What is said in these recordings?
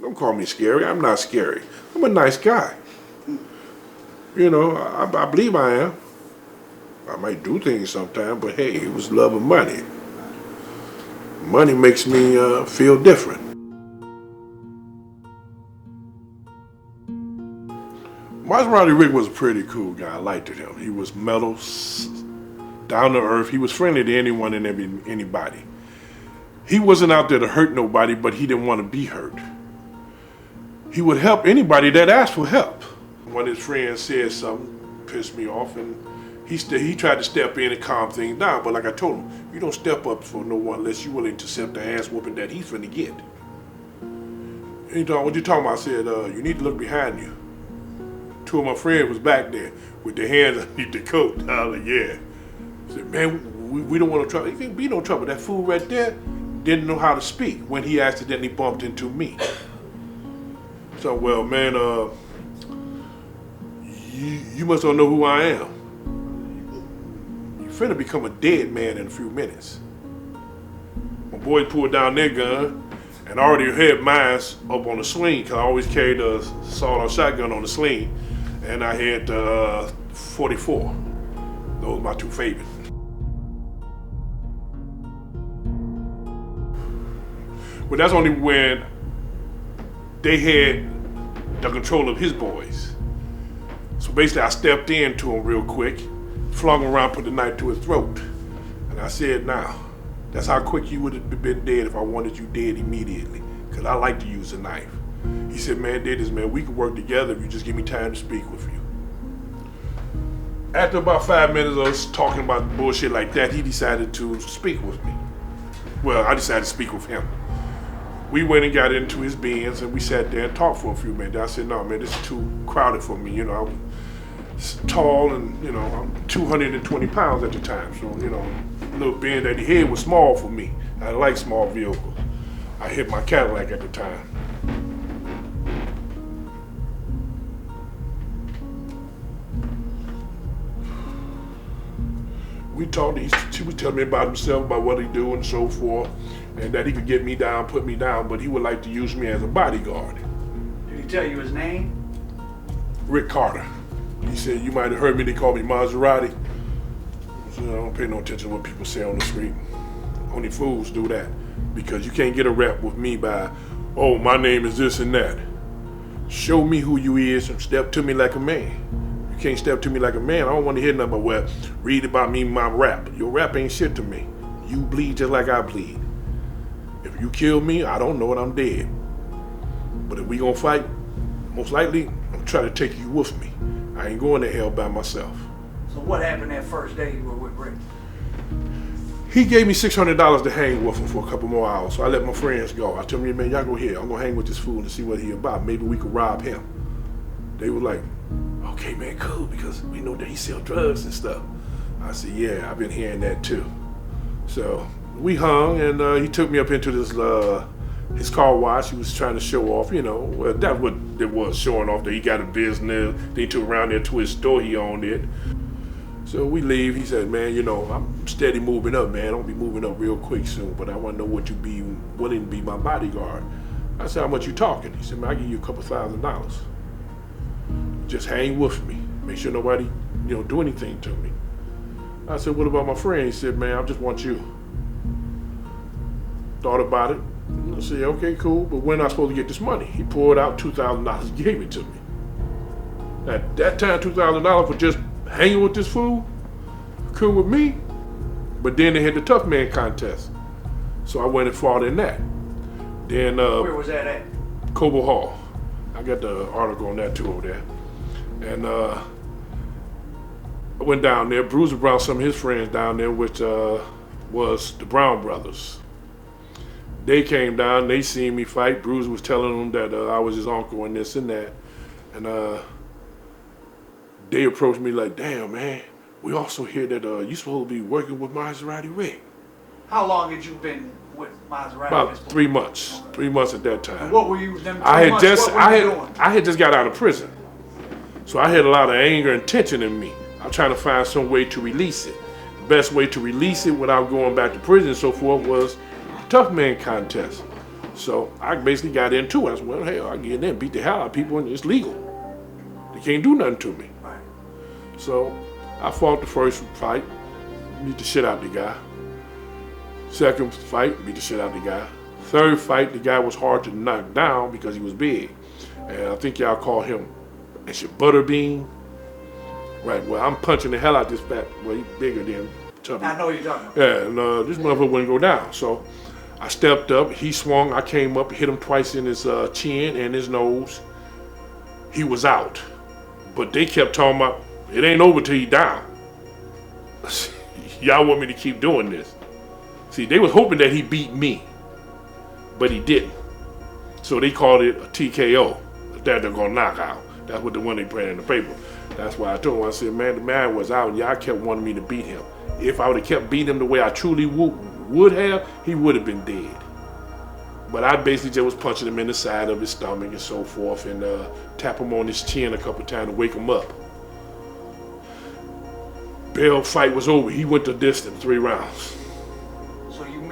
Don't call me scary. I'm not scary. I'm a nice guy. You know, I believe I am. I might do things sometimes, but hey, it was love of money. Money makes me feel different. Maserati Rick was a pretty cool guy. I liked him. He was mellow, down to earth. He was friendly to anyone and anybody. He wasn't out there to hurt nobody, but he didn't want to be hurt. He would help anybody that asked for help. One of his friends said something, pissed me off, and he tried to step in and calm things down, but like I told him, you don't step up for no one unless you're willing to accept the ass whooping that he's finna get. And he told, what you talking about? I said, you need to look behind you. Two of my friends was back there with their hands underneath the coat. I was like, yeah. I said, man, we don't want no trouble. It can't be no trouble. That fool right there didn't know how to speak when he accidentally bumped into me. So, well, man, you must all know who I am. You finna become a dead man in a few minutes. My boys pulled down their gun and I already had mine up on the sling, because I always carried a sawed-off shotgun on the sling, and I had 44. Those are my two favorites. But that's only when they had the control of his boys. So basically I stepped into him real quick, flung him around, put the knife to his throat. And I said, now, that's how quick you would have been dead if I wanted you dead immediately, because I like to use a knife. He said, man, Dennis, man, we can work together if you just give me time to speak with you. After about 5 minutes of us talking about bullshit like that, he decided to speak with me. Well, I decided to speak with him. We went and got into his Benz and we sat there and talked for a few minutes. I said, no, man, this is too crowded for me. You know, I'm tall and, you know, I'm 220 pounds at the time. So, you know, little Benz that he had was small for me. I like small vehicles. I hit my Cadillac at the time. We talked, he was telling me about himself, about what he do and so forth, and that he could get me down, put me down, but he would like to use me as a bodyguard. Did he tell you his name? Rick Carter. He said, you might have heard me, they call me Maserati. So I don't pay no attention to what people say on the street. Only fools do that, because you can't get a rep with me by, oh, my name is this and that. Show me who you is and step to me like a man. You can't step to me like a man. I don't want to hear nothing but, well, read about me, my rap. Your rap ain't shit to me. You bleed just like I bleed. If you kill me, I don't know it, I'm dead. But if we gonna fight, most likely, I'm trying to take you with me. I ain't going to hell by myself. So what happened that first day you were with Rick? He gave me $600 to hang with him for a couple more hours, so I let my friends go. I told them, man, y'all go here. I'm gonna hang with this fool and see what he about. Maybe we could rob him. They were like, okay, man, cool, because we know that he sell drugs and stuff. I said, yeah, I've been hearing that too. So we hung, and he took me up into this his car wash. He was trying to show off, you know. Well, that's what it was, showing off that he got a business. Then he took around there to his store, he owned it. So we leave. He said, man, you know, I'm steady moving up, man. I'll be moving up real quick soon, but I want to know what you be willing to be my bodyguard. I said, how much you talking? He said, man, I'll give you a couple $1,000. Just hang with me. Make sure nobody, you know, do anything to me. I said, what about my friend? He said, man, I just want you. Thought about it. I said, okay, cool, but when am I supposed to get this money? He pulled out $2,000, gave it to me. At that time, $2,000 for just hanging with this fool, cool with me. But then they had the tough man contest. So I went and fought in that. Then where was that at? Cobo Hall. I got the article on that too over there. And I went down there. Bruiser brought some of his friends down there, which was the Brown brothers. They came down, they seen me fight. Bruiser was telling them that I was his uncle and this and that. And they approached me like, damn, man, we also hear that you supposed to be working with Maserati Rick. How long had you been with Maserati? About 3 months. 3 months at that time. And what were you them 3 I had months, just what were you doing? I had just got out of prison. So I had a lot of anger and tension in me. I'm trying to find some way to release it. The best way to release it without going back to prison and so forth was the tough man contest. So I basically got into it. I said, well, hell, I can get in there and beat the hell out of people, and it's legal. They can't do nothing to me. Right. So I fought the first fight, beat the shit out the guy. Second fight, beat the shit out the guy. Third fight, the guy was hard to knock down because he was big. And I think y'all call him, it's your Butterbean. Right, well, I'm punching the hell out this fat, well, he's bigger than Tubby. I know what you're talking about. Yeah, and this motherfucker wouldn't go down. So I stepped up, he swung, I came up, hit him twice in his chin and his nose. He was out. But they kept talking about, it ain't over till he down. Y'all want me to keep doing this. See, they was hoping that he beat me, but he didn't. So they called it a TKO, that they're gonna knock out. That's what the one they put in the paper. That's why I told him, I said, man, the man was out and y'all kept wanting me to beat him. If I would have kept beating him the way I truly would have, he would have been dead. But I basically just was punching him in the side of his stomach and so forth, and tap him on his chin a couple times to wake him up. Bell fight was over. He went the distance, 3 rounds.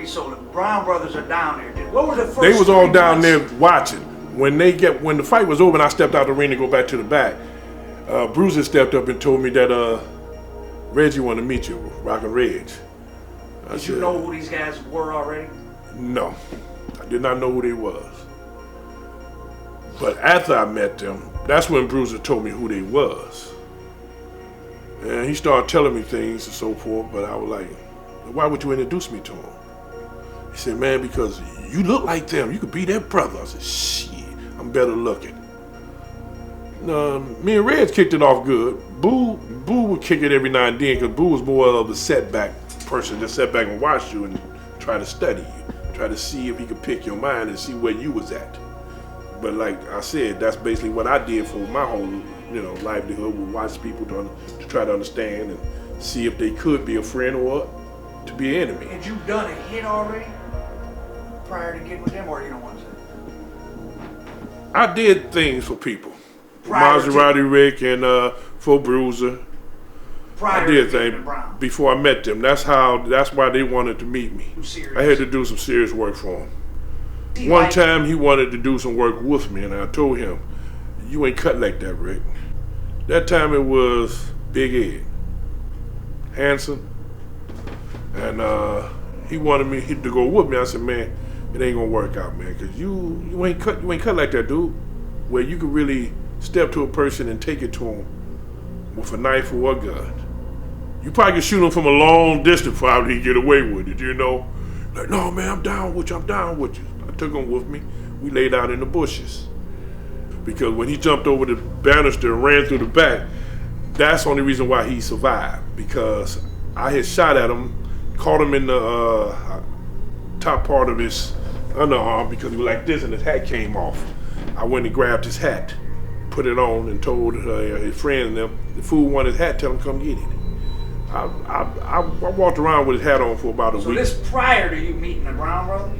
So the Brown brothers are down there. What was the first? They was all 3 down months? there watching. When the fight was over and I stepped out the ring to go back to the back, Bruiser stepped up and told me that Reggie wanted to meet you, Rockin' Reg. Did you know who these guys were already? No, I did not know who they was. But after I met them, that's when Bruiser told me who they was. And he started telling me things and so forth, but I was like, why would you introduce me to him? He said, man, because you look like them. You could be their brother. I said, shit, I'm better looking. Me and Reg kicked it off good. Boo would kick it every now and then because Boo was more of a setback person, just sat back and watch you and try to study you, try to see if he could pick your mind and see where you was at. But like I said, that's basically what I did for my whole, livelihood. Would watch people to try to understand and see if they could be a friend or to be an enemy. Had you done a hit already prior to getting with them, or you don't want to say? I did things for people. Prior Maserati Rick and for Bruiser. Prior I did to getting things Brown. before I met them. That's why they wanted to meet me. Serious. I had to do some serious work for him. See, One like- time he wanted to do some work with me, and I told him, you ain't cut like that, Rick. That time it was Big Ed, Hanserd, and he wanted me to go with me. I said, man, it ain't gonna work out, man, because you ain't cut like that, dude, where you could really step to a person and take it to him with a knife or a gun. You probably could shoot him from a long distance for how he get away with it, Like, no, man, I'm down with you. I took him with me. We laid out in the bushes. Because when he jumped over the banister and ran through the back, that's the only reason why he survived. Because I had shot at him, caught him in the top part of his underarm because he was like this and his hat came off. I went and grabbed his hat, put it on, and told his friend and them, the fool wanted his hat, tell him come get it. I walked around with his hat on for about a week. So this prior to you meeting the Brown brothers?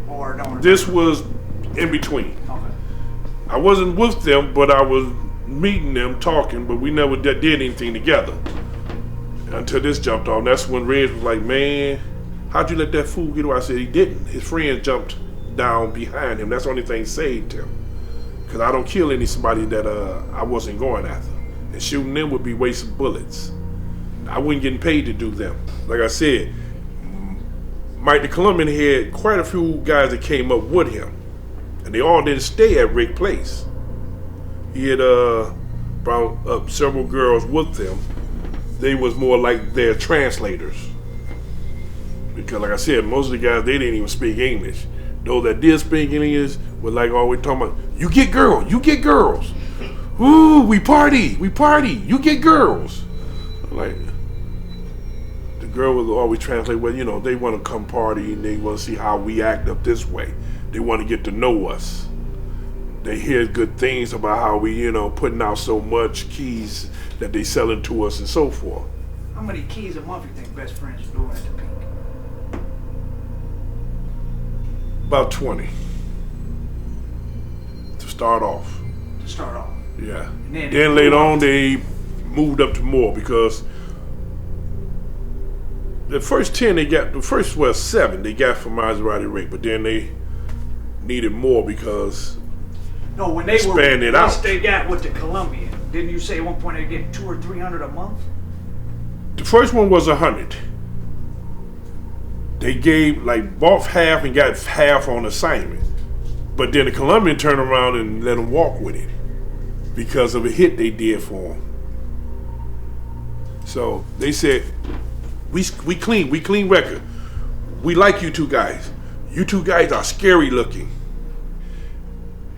Or don't? This was in between. Okay. I wasn't with them, but I was meeting them, talking, but we never did anything together. Until this jumped off. That's when Reg was like, man, how'd you let that fool get away? I said he didn't. His friend jumped down behind him. That's the only thing saved him. Because I don't kill somebody that I wasn't going after. And shooting them would be wasting bullets. I wasn't getting paid to do them. Like I said, Mike the Colombian had quite a few guys that came up with him. And they all didn't stay at Rick's place. He had brought up several girls with them. They was more like their translators. Because like I said, most of the guys, they didn't even speak English. Those that did speak English were like always talking about, you get girls. Ooh, we party, you get girls. Like, the girl would always translate, well, they want to come party and they want to see how we act up this way. They want to get to know us. They hear good things about how we, putting out so much keys that they selling to us and so forth. How many keys a month you think best friends are doing at the peak? About 20. To start off. Yeah. And Then later on they moved up to more because the first 10 they got, the first 7 they got from Maserati Rick, but then they needed more because No, when they expanded once out. they got with the Colombian, didn't you say at one point they get 200 or 300 a month? The first one was 100. They gave bought half and got half on assignment. But then the Colombian turned around and let them walk with it because of a hit they did for him. So they said, we clean record. We like you two guys. You two guys are scary looking.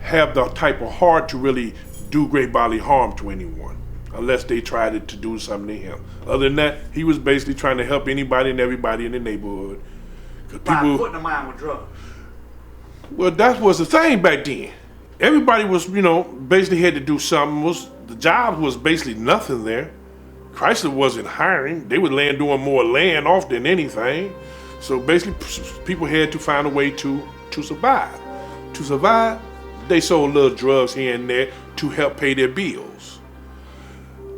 Have the type of heart to really do great bodily harm to anyone, unless they tried to do something to him. Other than that, he was basically trying to help anybody and everybody in the neighborhood. By putting them on with drugs. Well, that was the thing back then. Everybody was, basically had to do something. The job was basically nothing there. Chrysler wasn't hiring. They were doing more laying off than anything. So basically, people had to find a way to survive. To survive, they sold little drugs here and there to help pay their bills.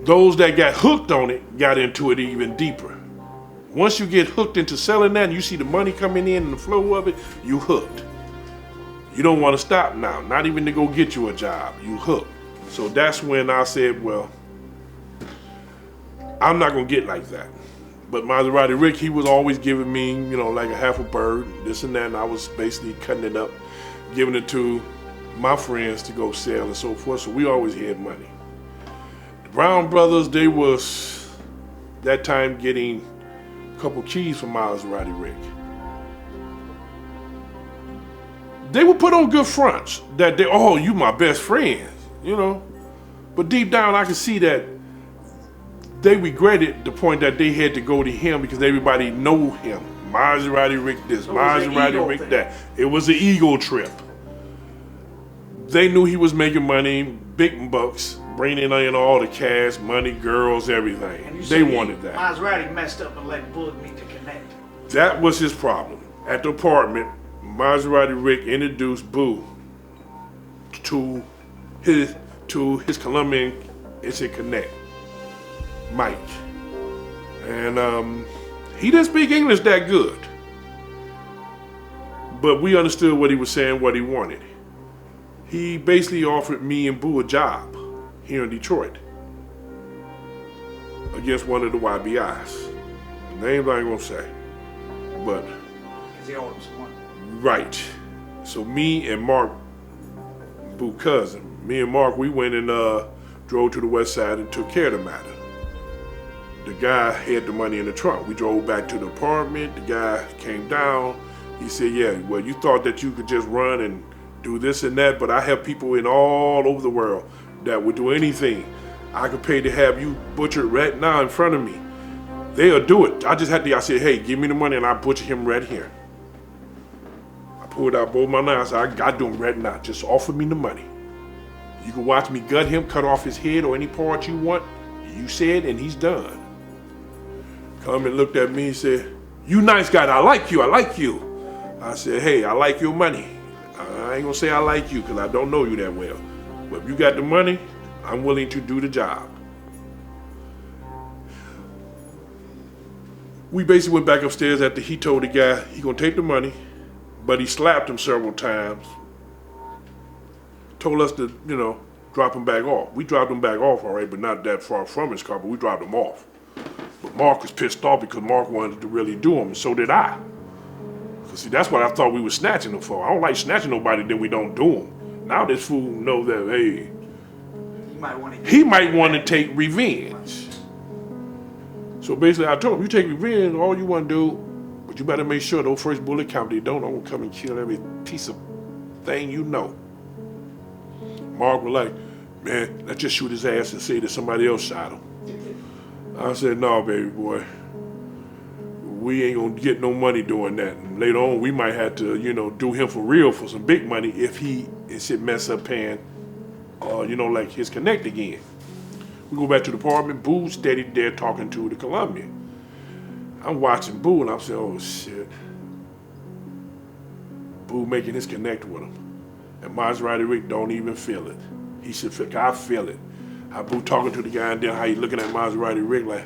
Those that got hooked on it got into it even deeper. Once you get hooked into selling that and you see the money coming in and the flow of it, you hooked. You don't want to stop now, not even to go get you a job. You hooked. So that's when I said, well, I'm not going to get like that. But Maserati Rick, he was always giving me, like a half a bird, this and that, and I was basically cutting it up, giving it to my friends to go sell and so forth, so we always had money. The Brown brothers, they was, that time, getting a couple keys from Maserati Rick. They would put on good fronts, that you my best friends, But deep down, I could see that they regretted the point that they had to go to him because everybody know him. Maserati Rick this, Maserati Rick that. It was an ego trip. They knew he was making money, big bucks, bringing in all the cash, money, girls, everything. They wanted that. Maserati messed up and let Bud meet to connect. That was his problem. At the apartment, Maserati Rick introduced Boo to his Colombian connect, Mike. And he didn't speak English that good. But we understood what he was saying, what he wanted. He basically offered me and Boo a job here in Detroit against one of the YBIs. Names I ain't gonna say. But because he owed him some money. Right. So me and Mark, Boo cousin, me and Mark, we went and drove to the west side and took care of the matter. The guy had the money in the trunk. We drove back to the apartment. The guy came down. He said, yeah, well, you thought that you could just run and do this and that, but I have people in all over the world that would do anything. I could pay to have you butchered right now in front of me. They'll do it. I said, hey, give me the money and I'll butcher him right here. I pulled out both my knives. I got to him right now. Just offer me the money. You can watch me gut him, cut off his head or any part you want. You said, and he's done. Come and looked at me and said, you nice guy, I like you, I like you. I said, hey, I like your money. I ain't gonna say I like you because I don't know you that well. But if you got the money, I'm willing to do the job. We basically went back upstairs after he told the guy he gonna take the money, but he slapped him several times. Told us to, drop him back off. We dropped him back off, all right, but not that far from his car, but we dropped him off. But Mark was pissed off because Mark wanted to really do him, and so did I. Because see, that's what I thought we were snatching him for. I don't like snatching nobody, then we don't do him. Now this fool know that, hey, he might want to take revenge. So basically I told him, you take revenge, all you want to do, but you better make sure those first bullet count. They don't, I'm going to come and kill every piece of thing you know. Mark was like, man, let's just shoot his ass and say that somebody else shot him. I said, no, baby boy. We ain't gonna get no money doing that. And later on, we might have to, do him for real for some big money if he mess up paying, like his connect again. We go back to the apartment. Boo steady there talking to the Colombian. I'm watching Boo and I'm saying, oh shit. Boo making his connect with him. And Maserati Rick don't even feel it. He should feel, I feel it. How Boo talking to the guy and then how he looking at Maserati Rick like,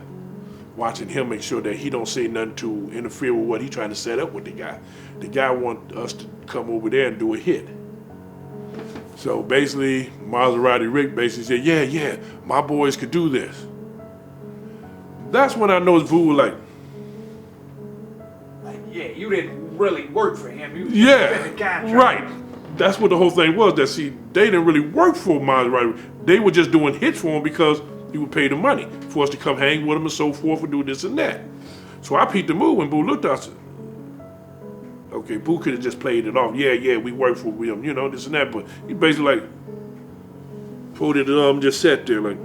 watching him make sure that he don't say nothing to interfere with what he trying to set up with the guy. The guy want us to come over there and do a hit. So basically, Maserati Rick basically said, yeah, my boys could do this. That's when I noticed Boo was like, yeah, you didn't really work for him. You yeah, the contract. right. That's what the whole thing was. That see, they didn't really work for Maserati Rick. They were just doing hits for him because he would pay the money for us to come hang with him and so forth and do this and that. So I peeped the move when Boo looked at us. Okay, Boo could have just played it off. Yeah, we work for him, you know, this and that. But he basically like folded it up and just sat there like.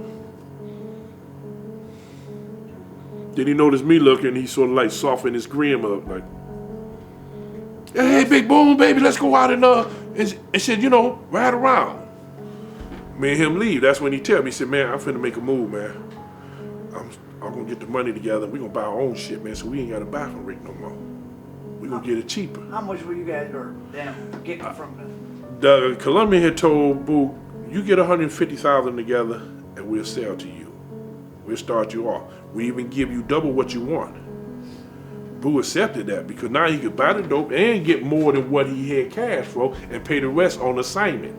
Then he noticed me looking. He sort of like softened his grin up like, hey, big Boone, baby, let's go out and said, you know, ride around. Me and him leave. That's when he tell me, he said, man, I'm finna make a move, man. I'm gonna get the money together. We gonna buy our own shit, man, so we ain't gotta buy from Rick no more. We gonna get it cheaper. How much were you guys getting from the Colombian had told Boo, you get 150,000 together and we'll sell to you. We'll start you off. We even give you double what you want. Boo accepted that because now he could buy the dope and get more than what he had cash for and pay the rest on assignment,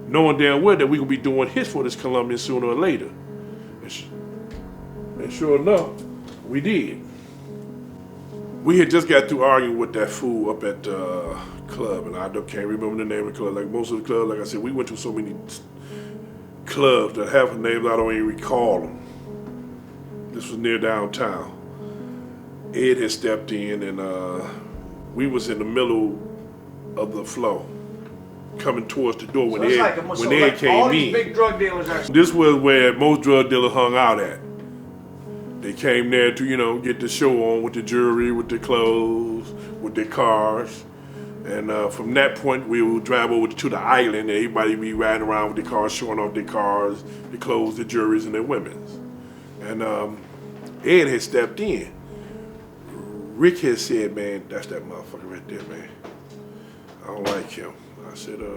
knowing damn well that we gonna be doing hits for this Colombian sooner or later. And sure enough, we did. We had just got through arguing with that fool up at the club, and I can't remember the name of the club. Like most of the clubs, like I said, we went to so many clubs that half the names I don't even recall them. This was near downtown. Ed had stepped in, and we was in the middle of the flow, coming towards the door when Ed came all in. These big drug dealers are. This was where most drug dealers hung out at. They came there to, you know, get the show on with the jewelry, with the clothes, with their cars. And from that point, we would drive over to the island, and everybody be riding around with their cars, showing off their cars, their clothes, their jewelries, and their women's. And Ed had stepped in. Rick had said, man, that's that motherfucker right there, man. I don't like him. I said, so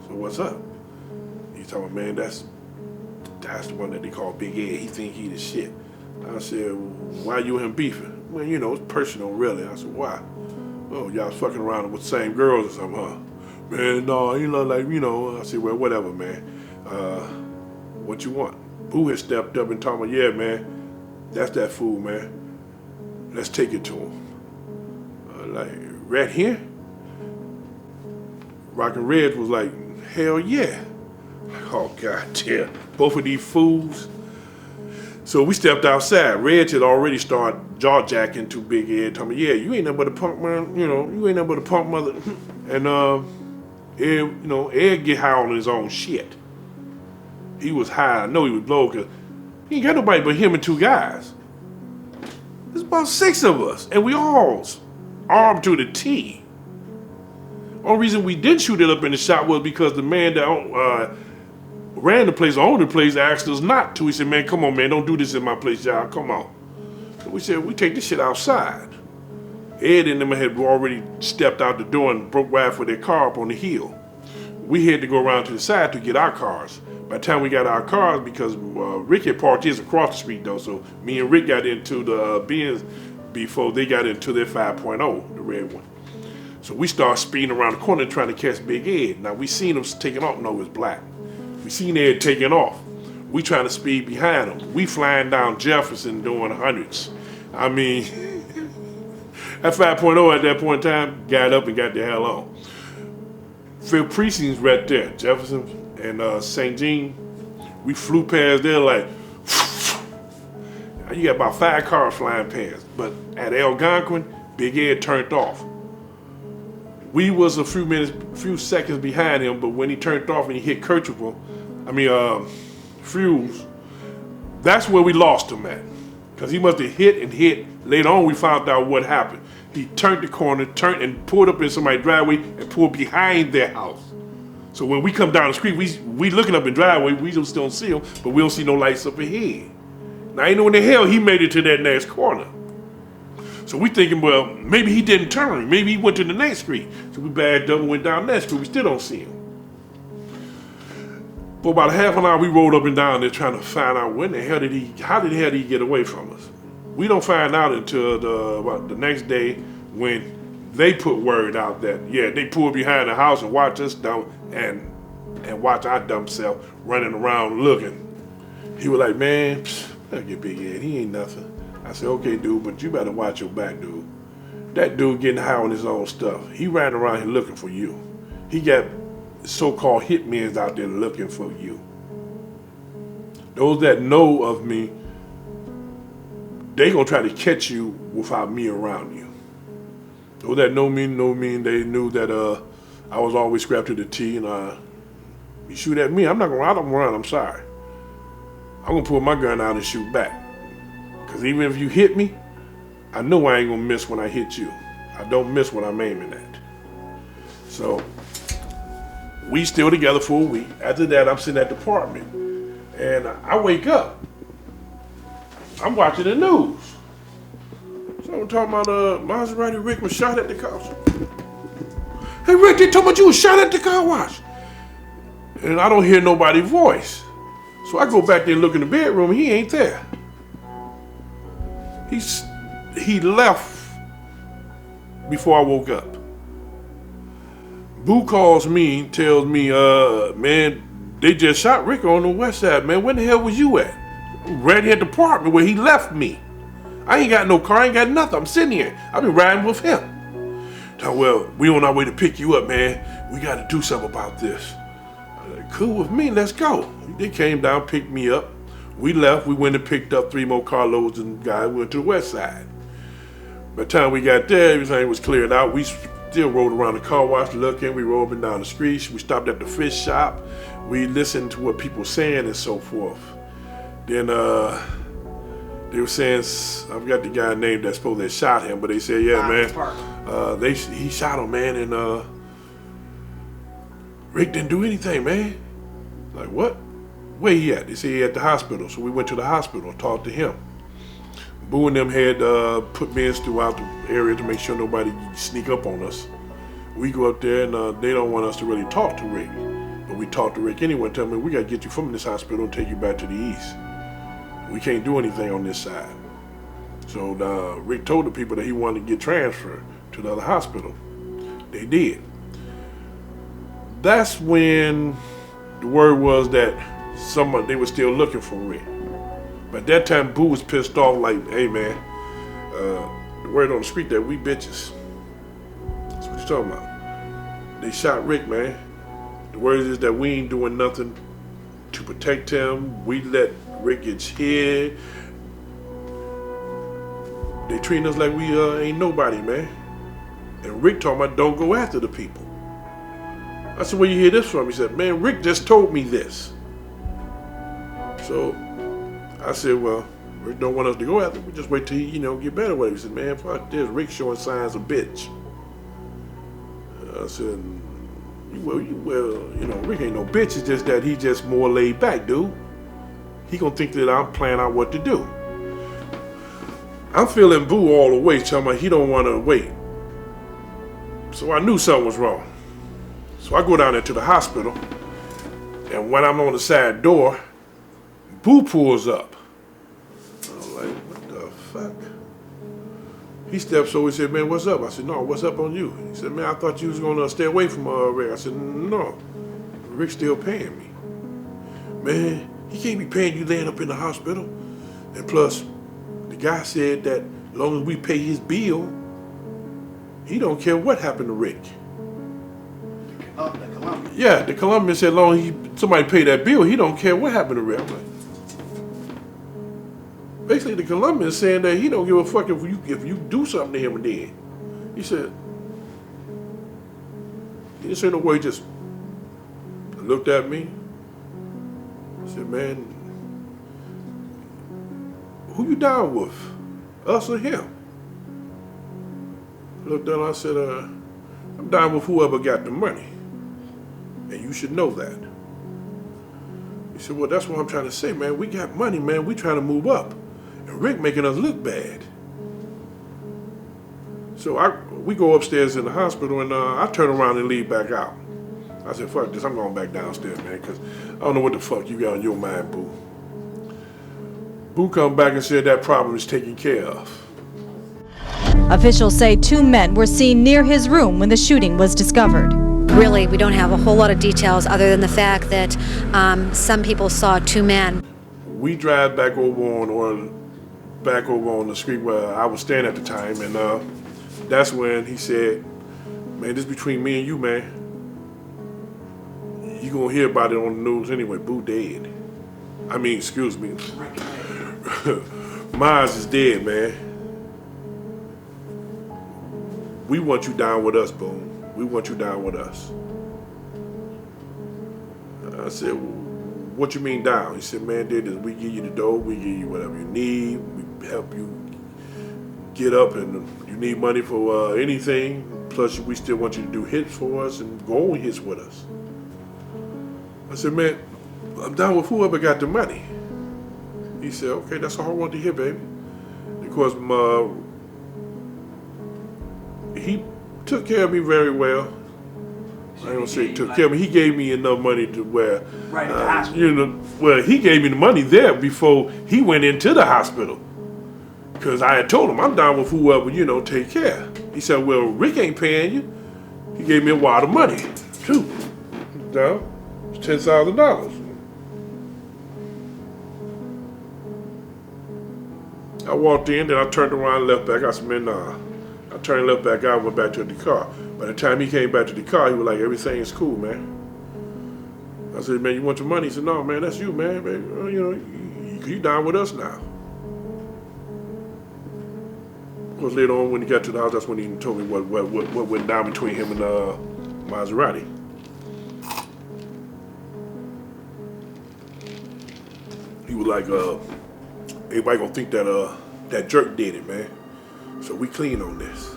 what's up? He told me, man, that's the one that they call Big Ed. He think he the shit. I said, why you and him beefing? Well, you know, it's personal, really. I said, why? Oh, y'all was fucking around with the same girls or something, huh? Man, no, you know, like, you know. I said, well, whatever, man. What you want? Boo had stepped up and told me, yeah, man, that's that fool, man. Let's take it to him. Like, right here? Rockin' Reds was like, hell yeah. Oh, God damn. Both of these fools. So we stepped outside. Reg had already started jaw-jacking to Big Ed, telling me, yeah, you ain't nothing but a punk, man. You know, you ain't nothing but a punk mother. And, Ed, you know, Ed get high on his own shit. He was high. I know he was low because he ain't got nobody but him and two guys. There's about 6 of us, and we all armed to the T. Only reason we didn't shoot it up in the shop was because the man that ran the place, owned the place, asked us not to. He said, man, come on, man, don't do this in my place, y'all, come on. So we said, we take this shit outside. Ed and them had already stepped out the door and broke wire for their car up on the hill. We had to go around to the side to get our cars. By the time we got our cars, because Rick had parked his across the street though, so me and Rick got into the Benz before they got into their 5.0, the red one. So we started speeding around the corner trying to catch Big Ed. Now we seen him taking off, no, it was black. We seen Ed taking off. We trying to speed behind him. We flying down Jefferson doing hundreds. I mean, that 5.0 at that point in time got up and got the hell on. 5th Precinct's right there, Jefferson and St. Jean. We flew past there like, you got about 5 cars flying past. But at Algonquin, Big Ed turned off. We was a few seconds behind him, but when he turned off and he hit Fuse, that's where we lost him at. Because he must have hit and hit. Later on, we found out what happened. He turned the corner, turned and pulled up in somebody's driveway and pulled behind their house. So when we come down the street, we looking up in the driveway, we just don't see him, but we don't see no lights up ahead. Now, ain't know when the hell he made it to that next corner. So we thinking, well, maybe he didn't turn. Maybe he went to the next street. So we backed up and went down that street. We still don't see him. For about a half an hour, we rode up and down there trying to find out how did he get away from us. We don't find out until the next day when they put word out that, yeah, they pulled behind the house and watched us down and watch our dumb self running around looking. He was like, man, look at big head, he ain't nothing. I said, okay, dude, but you better watch your back, dude. That dude getting high on his own stuff. He ran around here looking for you. He got so-called hitmen out there looking for you. Those that know of me, they gonna try to catch you without me around you. Those that know me, and they knew that I was always strapped to the T, and you shoot at me, I don't run, I'm sorry. I'm gonna pull my gun out and shoot back. Cause even if you hit me, I know I ain't gonna miss when I hit you. I don't miss what I'm aiming at. So, we still together for a week. After that, I'm sitting at the apartment, and I wake up. I'm watching the news. So I'm talking about Maserati Rick was shot at the car. Hey Rick, they talking about you was shot at the car wash. And I don't hear nobody's voice. So I go back there and look in the bedroom, he ain't there. He left before I woke up. Boo calls me, tells me, man, they just shot Rick on the west side, man. Where the hell was you at? Right here at the apartment where he left me. I ain't got no car, I ain't got nothing. I'm sitting here. I've been riding with him. Well, we on our way to pick you up, man. We got to do something about this. I said, cool with me, let's go. They came down, picked me up. We left, we went and picked up 3 more carloads and guys went to the west side. By the time we got there, everything was cleared out. We still rode around the car wash looking. We rode up and down the streets. We stopped at the fish shop. We listened to what people saying and so forth. Then they were saying, I forgot the guy named that supposed they shot him, but they said, yeah, man, he shot him, man, and Rick didn't do anything, man. Like, what? Where he at? They said he at the hospital. So we went to the hospital and talked to him. Boo and them had put men throughout the area to make sure nobody sneak up on us. We go up there and they don't want us to really talk to Rick. But we talked to Rick anyway, tell me we got to get you from this hospital and take you back to the east. We can't do anything on this side. So Rick told the people that he wanted to get transferred to the other hospital. They did. That's when the word was that they were still looking for Rick. But at that time, Boo was pissed off like, hey man, the word on the street that we bitches. That's what he's talking about. They shot Rick, man. The word is that we ain't doing nothing to protect him. We let Rick get hit. They treating us like we ain't nobody, man. And Rick talking about don't go after the people. I said, where you hear this from? He said, man, Rick just told me this. So I said, well, Rick don't want us to go after him. We just wait till he, get better with it. He said, man, fuck this. Rick showing signs of bitch. I said, well, Rick ain't no bitch. It's just that he just more laid back, dude. He gonna think that I'm planning out what to do. I'm feeling Boo all the way, telling me he don't want to wait. So I knew something was wrong. So I go down there to the hospital, and when I'm on the side door, Boo pulls up. I'm like, what the fuck? He steps over and said, man, what's up? I said, no, what's up on you? He said, man, I thought you was gonna stay away from Rick. I said, no, Rick's still paying me. Man, he can't be paying you laying up in the hospital. And plus, the guy said that as long as we pay his bill, he don't care what happened to Rick. Oh, the Colombian. Yeah, the Colombian said as long as somebody pay that bill, he don't care what happened to Rick. I'm like, basically, the Colombian is saying that he don't give a fuck if you do something to him and then. He said, he didn't say no word, he just looked at me. He said, man, who you down with? Us or him? I looked down and I said, I'm down with whoever got the money. And you should know that. He said, well, that's what I'm trying to say, man. We got money, man. We trying to move up. And Rick making us look bad. So we go upstairs in the hospital and I turn around and leave back out. I said, fuck this, I'm going back downstairs, man, because I don't know what the fuck you got on your mind, Boo. Boo come back and said that problem is taken care of. Officials say 2 men were seen near his room when the shooting was discovered. Really, we don't have a whole lot of details other than the fact that some people saw 2 men. We drive back over on the street where I was staying at the time, and that's when he said, man, this between me and you, man. You gonna hear about it on the news anyway. Boo dead. I mean, excuse me. Miles is dead, man. We want you down with us, Boone. We want you down with us. I said, what you mean down? He said, man, we give you the dough, we give you whatever you need, we help you get up, and you need money for anything. Plus, we still want you to do hits for us and go on hits with us. I said, man, I'm down with whoever got the money. He said, okay, that's all I want to hear, baby. Because he took care of me very well. I don't say he took care of me. He gave me enough money to where, right at the hospital. Well, he gave me the money there before he went into the hospital. Because I had told him, I'm down with whoever, take care. He said, well, Rick ain't paying you. He gave me a wad of money, too. Down, it's $10,000. I walked in, then I turned around and left back. I said, man, nah. I turned left back out and went back to the car. By the time he came back to the car, he was like, everything's cool, man. I said, man, you want your money? He said, no, man, that's you, man. Baby. You down with us now. Of course, later on when he got to the house, that's when he told me what went down between him and Maserati. He was like, everybody gonna think that jerk did it, man. So we clean on this.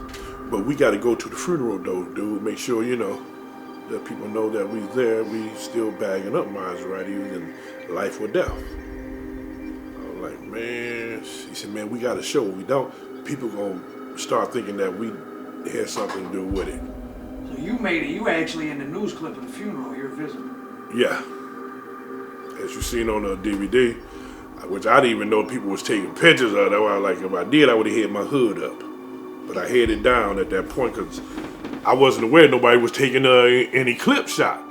But we gotta go to the funeral though, dude. Make sure, that people know that we there. We still bagging up Maserati in life or death. I was like, man. He said, man, we gotta show. We don't. People gonna start thinking that we had something to do with it. So you actually in the news clip of the funeral, you're visible. Yeah. As you seen on the DVD, which I didn't even know people was taking pictures of. That was like, if I did, I would have had my hood up. But I had it down at that point because I wasn't aware nobody was taking any clip shot.